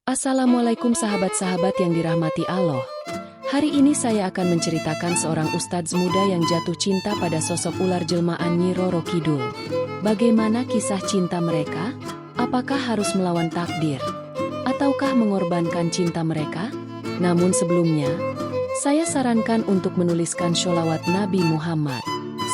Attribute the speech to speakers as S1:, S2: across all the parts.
S1: Assalamualaikum sahabat-sahabat yang dirahmati Allah. Hari ini saya akan menceritakan seorang ustadz muda yang jatuh cinta pada sosok ular jelmaan Nyi Roro Kidul. Bagaimana kisah cinta mereka? Apakah harus melawan takdir? Ataukah mengorbankan cinta mereka? Namun sebelumnya, saya sarankan untuk menuliskan sholawat Nabi Muhammad.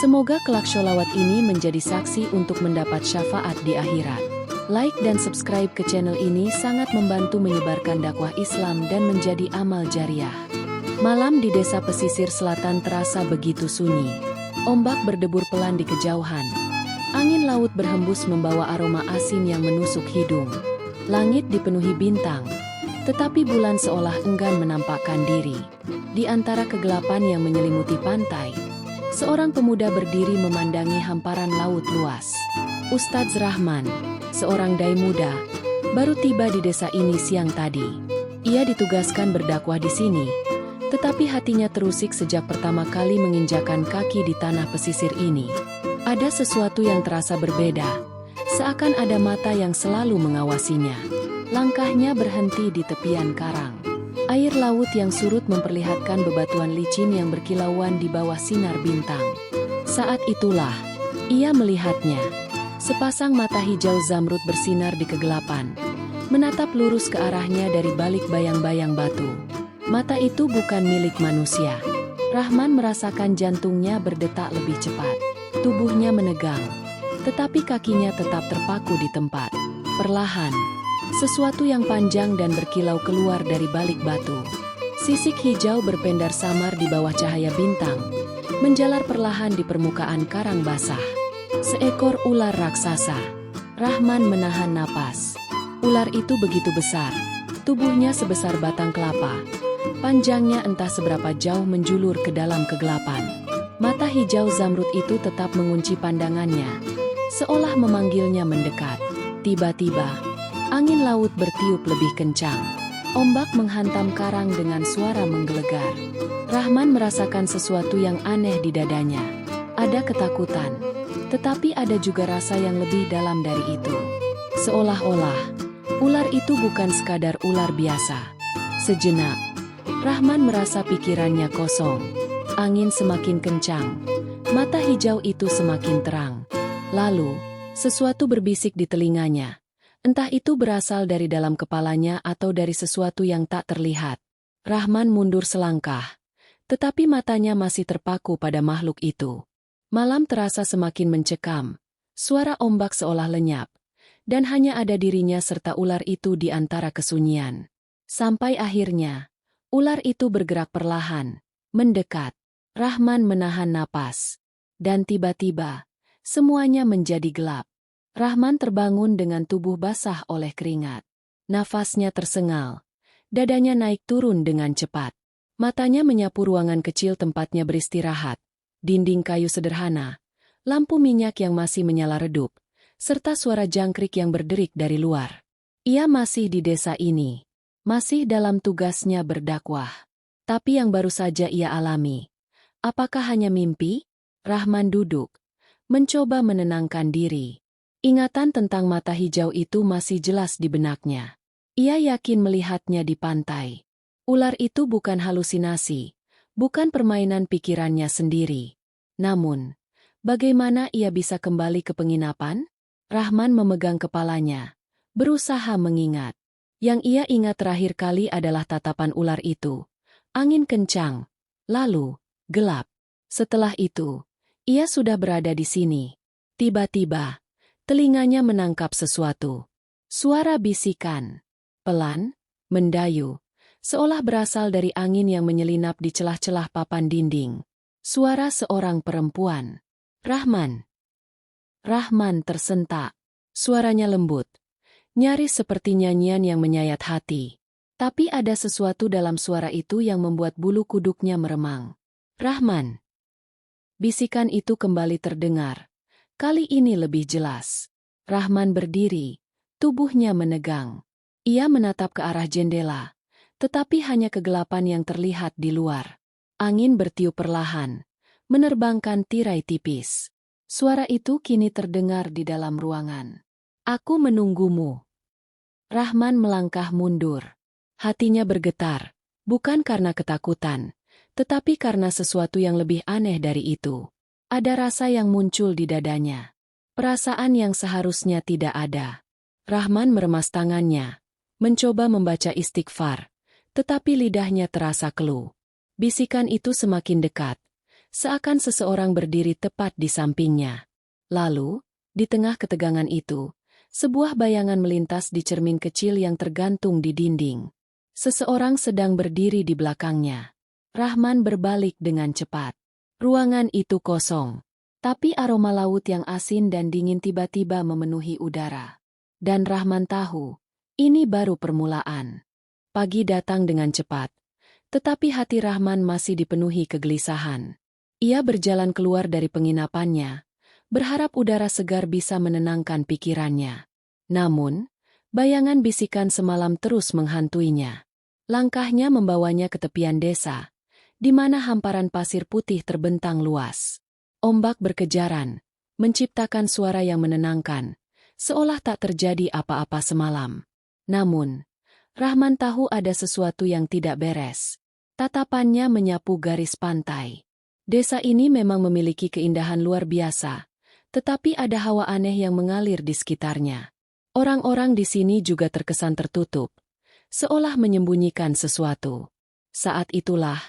S1: Semoga kelak sholawat ini menjadi saksi untuk mendapat syafaat di akhirat. Like dan subscribe ke channel ini sangat membantu menyebarkan dakwah Islam dan menjadi amal jariah. Malam di desa pesisir selatan terasa begitu sunyi. Ombak berdebur pelan di kejauhan. Angin laut berhembus membawa aroma asin yang menusuk hidung. Langit dipenuhi bintang, tetapi bulan seolah enggan menampakkan diri. Di antara kegelapan yang menyelimuti pantai, seorang pemuda berdiri memandangi hamparan laut luas. Ustadz Rahman, seorang dai muda, baru tiba di desa ini siang tadi. Ia ditugaskan berdakwah di sini, tetapi hatinya terusik sejak pertama kali menginjakan kaki di tanah pesisir ini. Ada sesuatu yang terasa berbeda, seakan ada mata yang selalu mengawasinya. Langkahnya berhenti di tepian karang. Air laut yang surut memperlihatkan bebatuan licin yang berkilauan di bawah sinar bintang. Saat itulah, ia melihatnya. Sepasang mata hijau zamrud bersinar di kegelapan, menatap lurus ke arahnya dari balik bayang-bayang batu. Mata itu bukan milik manusia. Rahman merasakan jantungnya berdetak lebih cepat. Tubuhnya menegang, tetapi kakinya tetap terpaku di tempat. Perlahan, sesuatu yang panjang dan berkilau keluar dari balik batu. Sisik hijau berpendar samar di bawah cahaya bintang, menjalar perlahan di permukaan karang basah. Seekor ular raksasa. Rahman menahan napas. Ular itu begitu besar. Tubuhnya sebesar batang kelapa. Panjangnya entah seberapa jauh menjulur ke dalam kegelapan. Mata hijau zamrud itu tetap mengunci pandangannya, seolah memanggilnya mendekat. Tiba-tiba, angin laut bertiup lebih kencang. Ombak menghantam karang dengan suara menggelegar. Rahman merasakan sesuatu yang aneh di dadanya. Ada ketakutan, tetapi ada juga rasa yang lebih dalam dari itu. Seolah-olah, ular itu bukan sekadar ular biasa. Sejenak, Rahman merasa pikirannya kosong. Angin semakin kencang, mata hijau itu semakin terang. Lalu, sesuatu berbisik di telinganya. Entah itu berasal dari dalam kepalanya atau dari sesuatu yang tak terlihat. Rahman mundur selangkah, tetapi matanya masih terpaku pada makhluk itu. Malam terasa semakin mencekam, suara ombak seolah lenyap, dan hanya ada dirinya serta ular itu di antara kesunyian. Sampai akhirnya, ular itu bergerak perlahan, mendekat. Rahman menahan napas, dan tiba-tiba, semuanya menjadi gelap. Rahman terbangun dengan tubuh basah oleh keringat. Nafasnya tersengal, dadanya naik turun dengan cepat. Matanya menyapu ruangan kecil tempatnya beristirahat. Dinding kayu sederhana, lampu minyak yang masih menyala redup, serta suara jangkrik yang berderik dari luar. Ia masih di desa ini, masih dalam tugasnya berdakwah. Tapi yang baru saja ia alami, apakah hanya mimpi? Rahman duduk, mencoba menenangkan diri. Ingatan tentang mata hijau itu masih jelas di benaknya. Ia yakin melihatnya di pantai. Ular itu bukan halusinasi, bukan permainan pikirannya sendiri. Namun, bagaimana ia bisa kembali ke penginapan? Rahman memegang kepalanya, berusaha mengingat. Yang ia ingat terakhir kali adalah tatapan ular itu. Angin kencang, lalu gelap. Setelah itu, ia sudah berada di sini. Tiba-tiba, telinganya menangkap sesuatu. Suara bisikan, pelan, mendayu, seolah berasal dari angin yang menyelinap di celah-celah papan dinding. Suara seorang perempuan. Rahman. Rahman tersentak. Suaranya lembut, nyaris seperti nyanyian yang menyayat hati. Tapi ada sesuatu dalam suara itu yang membuat bulu kuduknya meremang. Rahman. Bisikan itu kembali terdengar. Kali ini lebih jelas. Rahman berdiri, tubuhnya menegang. Ia menatap ke arah jendela, tetapi hanya kegelapan yang terlihat di luar. Angin bertiup perlahan, menerbangkan tirai tipis. Suara itu kini terdengar di dalam ruangan. Aku menunggumu. Rahman melangkah mundur. Hatinya bergetar, bukan karena ketakutan, tetapi karena sesuatu yang lebih aneh dari itu. Ada rasa yang muncul di dadanya. Perasaan yang seharusnya tidak ada. Rahman meremas tangannya, mencoba membaca istighfar, tetapi lidahnya terasa keluh. Bisikan itu semakin dekat, seakan seseorang berdiri tepat di sampingnya. Lalu, di tengah ketegangan itu, sebuah bayangan melintas di cermin kecil yang tergantung di dinding. Seseorang sedang berdiri di belakangnya. Rahman berbalik dengan cepat. Ruangan itu kosong, tapi aroma laut yang asin dan dingin tiba-tiba memenuhi udara. Dan Rahman tahu, ini baru permulaan. Pagi datang dengan cepat, tetapi hati Rahman masih dipenuhi kegelisahan. Ia berjalan keluar dari penginapannya, berharap udara segar bisa menenangkan pikirannya. Namun, bayangan bisikan semalam terus menghantuinya. Langkahnya membawanya ke tepian desa, di mana hamparan pasir putih terbentang luas. Ombak berkejaran, menciptakan suara yang menenangkan, seolah tak terjadi apa-apa semalam. Namun, Rahman tahu ada sesuatu yang tidak beres. Tatapannya menyapu garis pantai. Desa ini memang memiliki keindahan luar biasa, tetapi ada hawa aneh yang mengalir di sekitarnya. Orang-orang di sini juga terkesan tertutup, seolah menyembunyikan sesuatu. Saat itulah,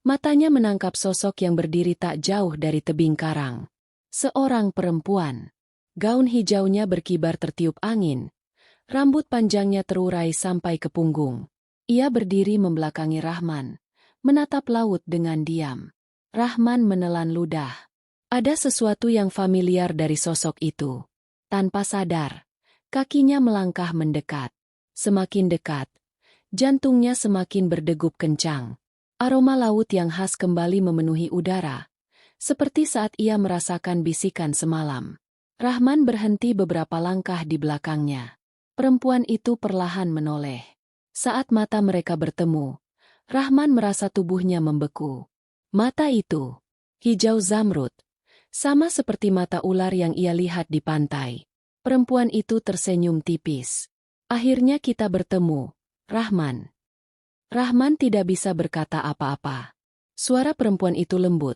S1: matanya menangkap sosok yang berdiri tak jauh dari tebing karang. Seorang perempuan. Gaun hijaunya berkibar tertiup angin. Rambut panjangnya terurai sampai ke punggung. Ia berdiri membelakangi Rahman, menatap laut dengan diam. Rahman menelan ludah. Ada sesuatu yang familiar dari sosok itu. Tanpa sadar, kakinya melangkah mendekat. Semakin dekat, jantungnya semakin berdegup kencang. Aroma laut yang khas kembali memenuhi udara, seperti saat ia merasakan bisikan semalam. Rahman berhenti beberapa langkah di belakangnya. Perempuan itu perlahan menoleh. Saat mata mereka bertemu, Rahman merasa tubuhnya membeku. Mata itu, hijau zamrud, sama seperti mata ular yang ia lihat di pantai. Perempuan itu tersenyum tipis. Akhirnya kita bertemu, Rahman. Rahman tidak bisa berkata apa-apa. Suara perempuan itu lembut,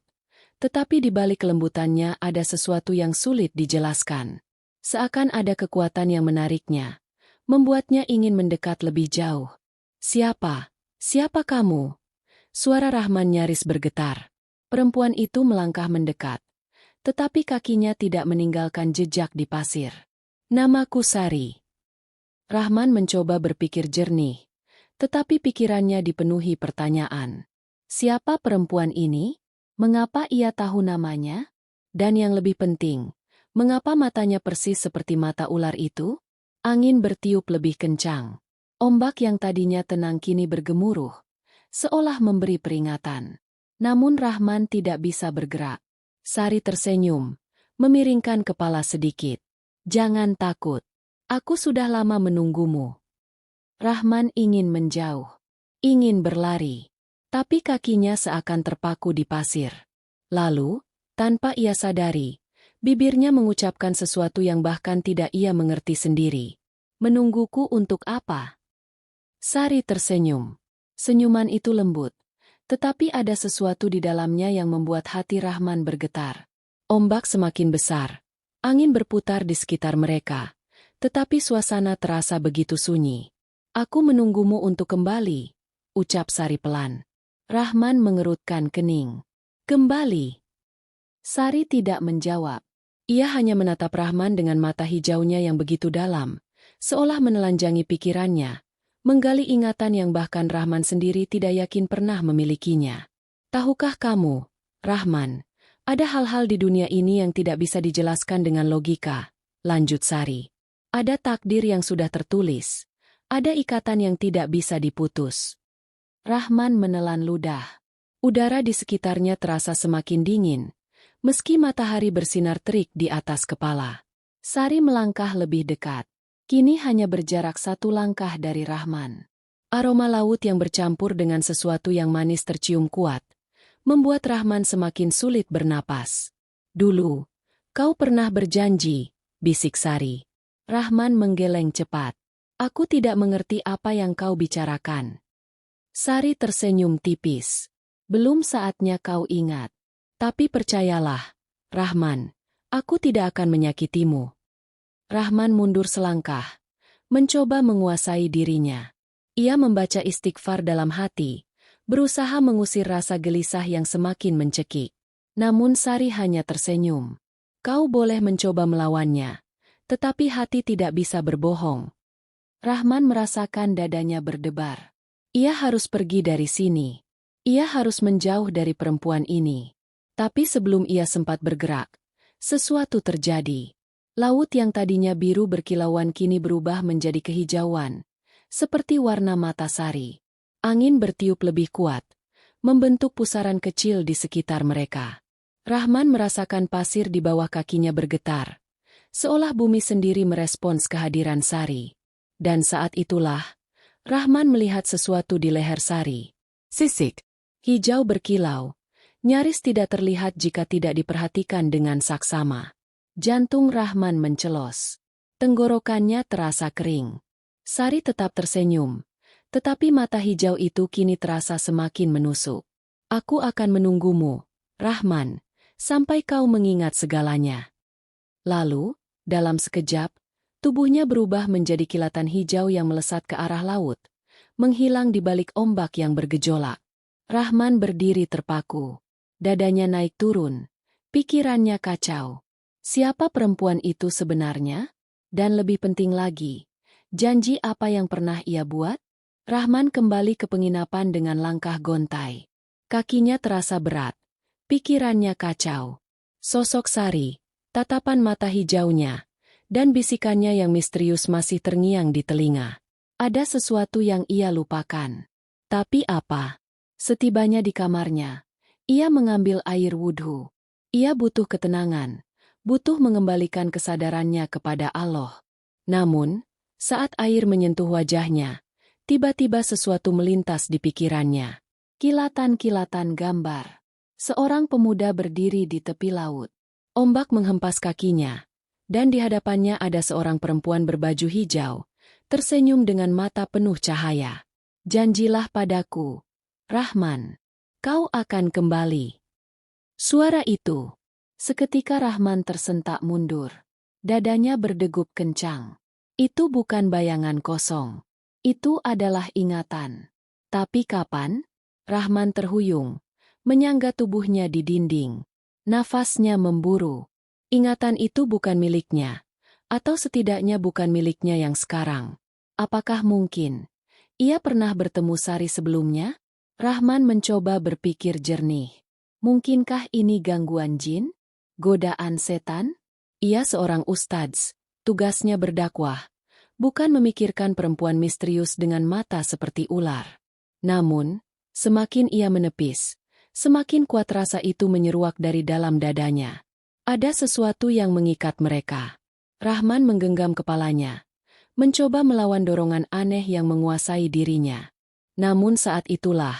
S1: tetapi di balik kelembutannya ada sesuatu yang sulit dijelaskan. Seakan ada kekuatan yang menariknya, membuatnya ingin mendekat lebih jauh. Siapa? Siapa kamu? Suara Rahman nyaris bergetar. Perempuan itu melangkah mendekat, tetapi kakinya tidak meninggalkan jejak di pasir. Namaku Sari. Rahman mencoba berpikir jernih, tetapi pikirannya dipenuhi pertanyaan. Siapa perempuan ini? Mengapa ia tahu namanya? Dan yang lebih penting, mengapa matanya persis seperti mata ular itu? Angin bertiup lebih kencang. Ombak yang tadinya tenang kini bergemuruh, seolah memberi peringatan. Namun Rahman tidak bisa bergerak. Sari tersenyum, memiringkan kepala sedikit. Jangan takut. Aku sudah lama menunggumu. Rahman ingin menjauh, ingin berlari, tapi kakinya seakan terpaku di pasir. Lalu, tanpa ia sadari, bibirnya mengucapkan sesuatu yang bahkan tidak ia mengerti sendiri. Menungguku untuk apa? Sari tersenyum. Senyuman itu lembut, tetapi ada sesuatu di dalamnya yang membuat hati Rahman bergetar. Ombak semakin besar, angin berputar di sekitar mereka, tetapi suasana terasa begitu sunyi. Aku menunggumu untuk kembali, ucap Sari pelan. Rahman mengerutkan kening. Kembali. Sari tidak menjawab. Ia hanya menatap Rahman dengan mata hijaunya yang begitu dalam, seolah menelanjangi pikirannya, menggali ingatan yang bahkan Rahman sendiri tidak yakin pernah memilikinya. Tahukah kamu, Rahman, ada hal-hal di dunia ini yang tidak bisa dijelaskan dengan logika, lanjut Sari. Ada takdir yang sudah tertulis. Ada ikatan yang tidak bisa diputus. Rahman menelan ludah. Udara di sekitarnya terasa semakin dingin, meski matahari bersinar terik di atas kepala. Sari melangkah lebih dekat. Kini hanya berjarak 1 langkah dari Rahman. Aroma laut yang bercampur dengan sesuatu yang manis tercium kuat, membuat Rahman semakin sulit bernapas. Dulu, kau pernah berjanji, bisik Sari. Rahman menggeleng cepat. Aku tidak mengerti apa yang kau bicarakan. Sari tersenyum tipis. Belum saatnya kau ingat. Tapi percayalah, Rahman, aku tidak akan menyakitimu. Rahman mundur selangkah, mencoba menguasai dirinya. Ia membaca istighfar dalam hati, berusaha mengusir rasa gelisah yang semakin mencekik. Namun Sari hanya tersenyum. Kau boleh mencoba melawannya, tetapi hati tidak bisa berbohong. Rahman merasakan dadanya berdebar. Ia harus pergi dari sini. Ia harus menjauh dari perempuan ini. Tapi sebelum ia sempat bergerak, sesuatu terjadi. Laut yang tadinya biru berkilauan kini berubah menjadi kehijauan, seperti warna mata Sari. Angin bertiup lebih kuat, membentuk pusaran kecil di sekitar mereka. Rahman merasakan pasir di bawah kakinya bergetar, seolah bumi sendiri merespons kehadiran Sari. Dan saat itulah, Rahman melihat sesuatu di leher Sari. Sisik hijau berkilau, nyaris tidak terlihat jika tidak diperhatikan dengan saksama. Jantung Rahman mencelos. Tenggorokannya terasa kering. Sari tetap tersenyum, tetapi mata hijau itu kini terasa semakin menusuk. Aku akan menunggumu, Rahman, sampai kau mengingat segalanya. Lalu, dalam sekejap, tubuhnya berubah menjadi kilatan hijau yang melesat ke arah laut, menghilang di balik ombak yang bergejolak. Rahman berdiri terpaku. Dadanya naik turun, pikirannya kacau. Siapa perempuan itu sebenarnya? Dan lebih penting lagi, janji apa yang pernah ia buat? Rahman kembali ke penginapan dengan langkah gontai. Kakinya terasa berat, pikirannya kacau. Sosok Sari, tatapan mata hijaunya, dan bisikannya yang misterius masih terngiang di telinga. Ada sesuatu yang ia lupakan. Tapi apa? Setibanya di kamarnya, ia mengambil air wudhu. Ia butuh ketenangan, butuh mengembalikan kesadarannya kepada Allah. Namun, saat air menyentuh wajahnya, tiba-tiba sesuatu melintas di pikirannya. Kilatan-kilatan gambar. Seorang pemuda berdiri di tepi laut. Ombak menghempas kakinya, dan di hadapannya ada seorang perempuan berbaju hijau, tersenyum dengan mata penuh cahaya. Janjilah padaku, Rahman, kau akan kembali. Suara itu. Seketika Rahman tersentak mundur. Dadanya berdegup kencang. Itu bukan bayangan kosong. Itu adalah ingatan. Tapi kapan? Rahman terhuyung, menyangga tubuhnya di dinding. Nafasnya memburu. Ingatan itu bukan miliknya, atau setidaknya bukan miliknya yang sekarang. Apakah mungkin ia pernah bertemu Sari sebelumnya? Rahman mencoba berpikir jernih. Mungkinkah ini gangguan jin? Godaan setan? Ia seorang ustadz, tugasnya berdakwah, bukan memikirkan perempuan misterius dengan mata seperti ular. Namun, semakin ia menepis, semakin kuat rasa itu menyeruak dari dalam dadanya. Ada sesuatu yang mengikat mereka. Rahman menggenggam kepalanya, mencoba melawan dorongan aneh yang menguasai dirinya. Namun saat itulah,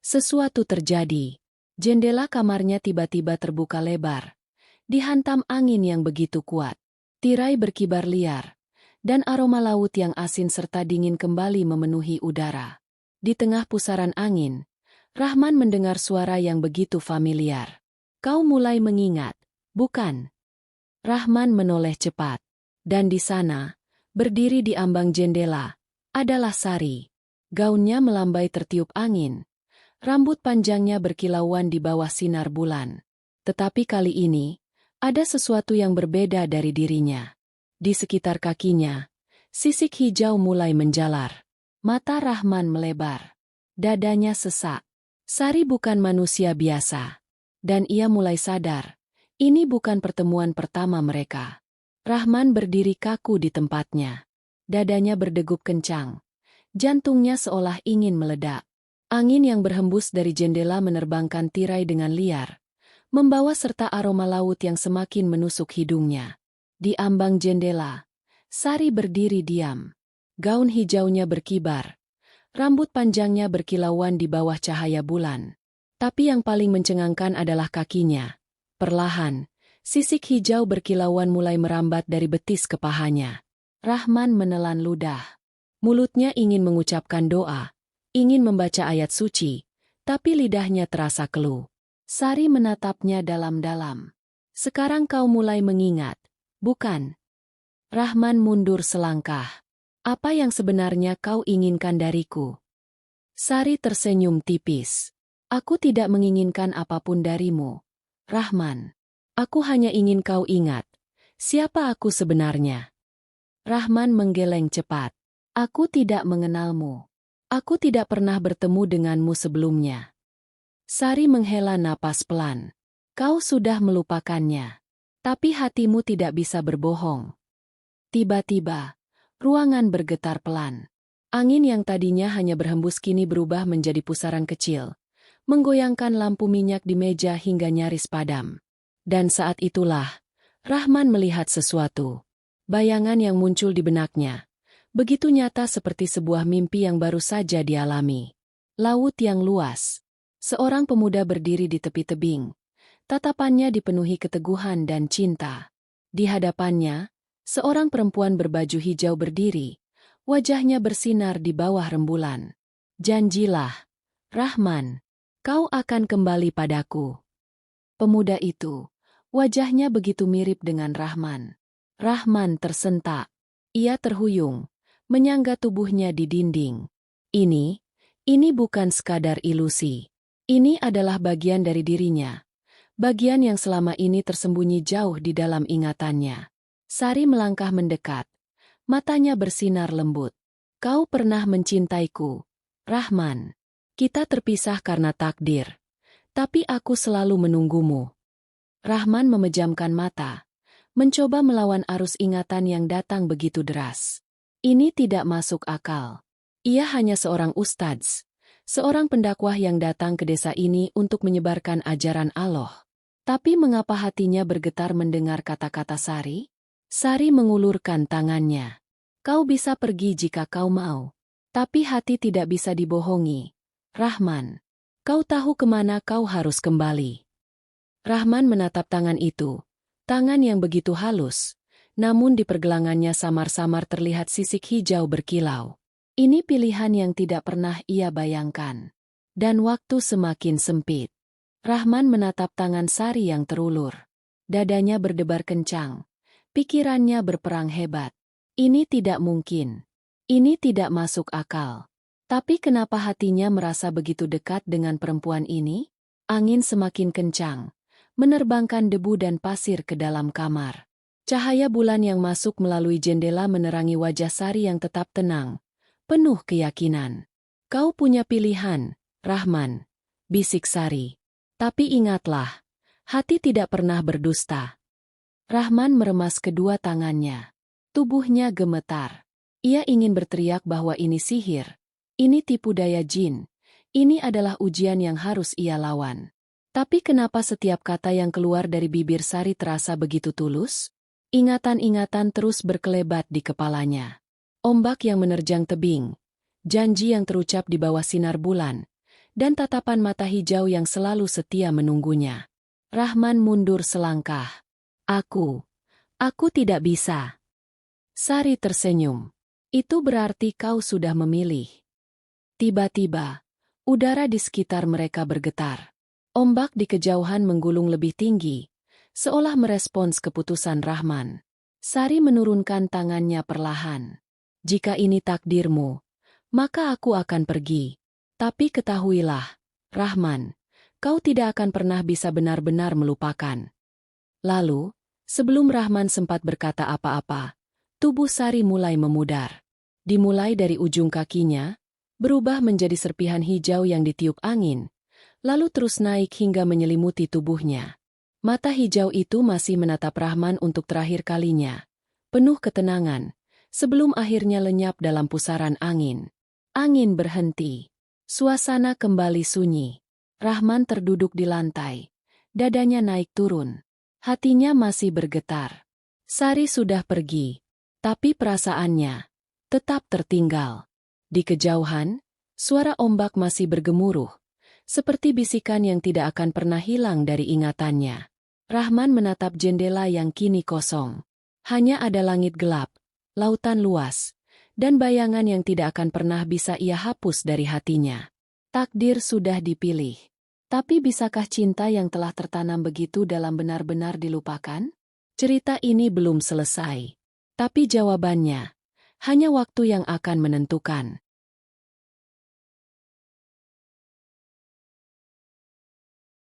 S1: sesuatu terjadi. Jendela kamarnya tiba-tiba terbuka lebar, dihantam angin yang begitu kuat. Tirai berkibar liar, dan aroma laut yang asin serta dingin kembali memenuhi udara. Di tengah pusaran angin, Rahman mendengar suara yang begitu familiar. Kau mulai mengingat, bukan? Rahman menoleh cepat, dan di sana, berdiri di ambang jendela, adalah Sari. Gaunnya melambai tertiup angin, rambut panjangnya berkilauan di bawah sinar bulan. Tetapi kali ini, ada sesuatu yang berbeda dari dirinya. Di sekitar kakinya, sisik hijau mulai menjalar. Mata Rahman melebar. Dadanya sesak. Sari bukan manusia biasa. Dan ia mulai sadar, ini bukan pertemuan pertama mereka. Rahman berdiri kaku di tempatnya. Dadanya berdegup kencang. Jantungnya seolah ingin meledak. Angin yang berhembus dari jendela menerbangkan tirai dengan liar, membawa serta aroma laut yang semakin menusuk hidungnya. Di ambang jendela, Sari berdiri diam. Gaun hijaunya berkibar. Rambut panjangnya berkilauan di bawah cahaya bulan. Tapi yang paling mencengangkan adalah kakinya. Perlahan, sisik hijau berkilauan mulai merambat dari betis ke pahanya. Rahman menelan ludah. Mulutnya ingin mengucapkan doa, ingin membaca ayat suci, tapi lidahnya terasa keluh. Sari menatapnya dalam-dalam. Sekarang kau mulai mengingat, bukan? Rahman mundur selangkah. Apa yang sebenarnya kau inginkan dariku? Sari tersenyum tipis. Aku tidak menginginkan apapun darimu, Rahman. Aku hanya ingin kau ingat, siapa aku sebenarnya. Rahman menggeleng cepat. Aku tidak mengenalmu. Aku tidak pernah bertemu denganmu sebelumnya. Sari menghela napas pelan. Kau sudah melupakannya. Tapi hatimu tidak bisa berbohong. Tiba-tiba, ruangan bergetar pelan. Angin yang tadinya hanya berhembus kini berubah menjadi pusaran kecil, menggoyangkan lampu minyak di meja hingga nyaris padam. Dan saat itulah, Rahman melihat sesuatu. Bayangan yang muncul di benaknya, begitu nyata seperti sebuah mimpi yang baru saja dialami. Laut yang luas. Seorang pemuda berdiri di tepi tebing. Tatapannya dipenuhi keteguhan dan cinta. Di hadapannya, seorang perempuan berbaju hijau berdiri. Wajahnya bersinar di bawah rembulan. Janjilah, Rahman, kau akan kembali padaku. Pemuda itu, wajahnya begitu mirip dengan Rahman. Rahman tersentak. Ia terhuyung, menyangga tubuhnya di dinding. Ini bukan sekadar ilusi. Ini adalah bagian dari dirinya. Bagian yang selama ini tersembunyi jauh di dalam ingatannya. Sari melangkah mendekat. Matanya bersinar lembut. Kau pernah mencintaiku, Rahman. Kita terpisah karena takdir. Tapi aku selalu menunggumu. Rahman memejamkan mata, mencoba melawan arus ingatan yang datang begitu deras. Ini tidak masuk akal. Ia hanya seorang ustadz, seorang pendakwah yang datang ke desa ini untuk menyebarkan ajaran Allah. Tapi mengapa hatinya bergetar mendengar kata-kata Sari? Sari mengulurkan tangannya. Kau bisa pergi jika kau mau. Tapi hati tidak bisa dibohongi. Rahman, kau tahu kemana kau harus kembali. Rahman menatap tangan itu. Tangan yang begitu halus. Namun di pergelangannya samar-samar terlihat sisik hijau berkilau. Ini pilihan yang tidak pernah ia bayangkan. Dan waktu semakin sempit. Rahman menatap tangan Sari yang terulur. Dadanya berdebar kencang. Pikirannya berperang hebat. Ini tidak mungkin. Ini tidak masuk akal. Tapi kenapa hatinya merasa begitu dekat dengan perempuan ini? Angin semakin kencang, menerbangkan debu dan pasir ke dalam kamar. Cahaya bulan yang masuk melalui jendela menerangi wajah Sari yang tetap tenang, penuh keyakinan. Kau punya pilihan, Rahman, bisik Sari. Tapi ingatlah, hati tidak pernah berdusta. Rahman meremas kedua tangannya. Tubuhnya gemetar. Ia ingin berteriak bahwa ini sihir. Ini tipu daya jin. Ini adalah ujian yang harus ia lawan. Tapi kenapa setiap kata yang keluar dari bibir Sari terasa begitu tulus? Ingatan-ingatan terus berkelebat di kepalanya. Ombak yang menerjang tebing. Janji yang terucap di bawah sinar bulan. Dan tatapan mata hijau yang selalu setia menunggunya. Rahman mundur selangkah. Aku tidak bisa. Sari tersenyum. Itu berarti kau sudah memilih. Tiba-tiba, udara di sekitar mereka bergetar. Ombak di kejauhan menggulung lebih tinggi, seolah merespons keputusan Rahman. Sari menurunkan tangannya perlahan. Jika ini takdirmu, maka aku akan pergi. Tapi ketahuilah, Rahman, kau tidak akan pernah bisa benar-benar melupakan. Lalu, sebelum Rahman sempat berkata apa-apa, tubuh Sari mulai memudar. Dimulai dari ujung kakinya, berubah menjadi serpihan hijau yang ditiup angin, lalu terus naik hingga menyelimuti tubuhnya. Mata hijau itu masih menatap Rahman untuk terakhir kalinya, penuh ketenangan, sebelum akhirnya lenyap dalam pusaran angin. Angin berhenti. Suasana kembali sunyi. Rahman terduduk di lantai. Dadanya naik turun. Hatinya masih bergetar. Sari sudah pergi. Tapi perasaannya tetap tertinggal. Di kejauhan, suara ombak masih bergemuruh. Seperti bisikan yang tidak akan pernah hilang dari ingatannya. Rahman menatap jendela yang kini kosong. Hanya ada langit gelap, lautan luas, dan bayangan yang tidak akan pernah bisa ia hapus dari hatinya. Takdir sudah dipilih. Tapi bisakah cinta yang telah tertanam begitu dalam benar-benar dilupakan? Cerita ini belum selesai. Tapi jawabannya, hanya waktu yang akan menentukan.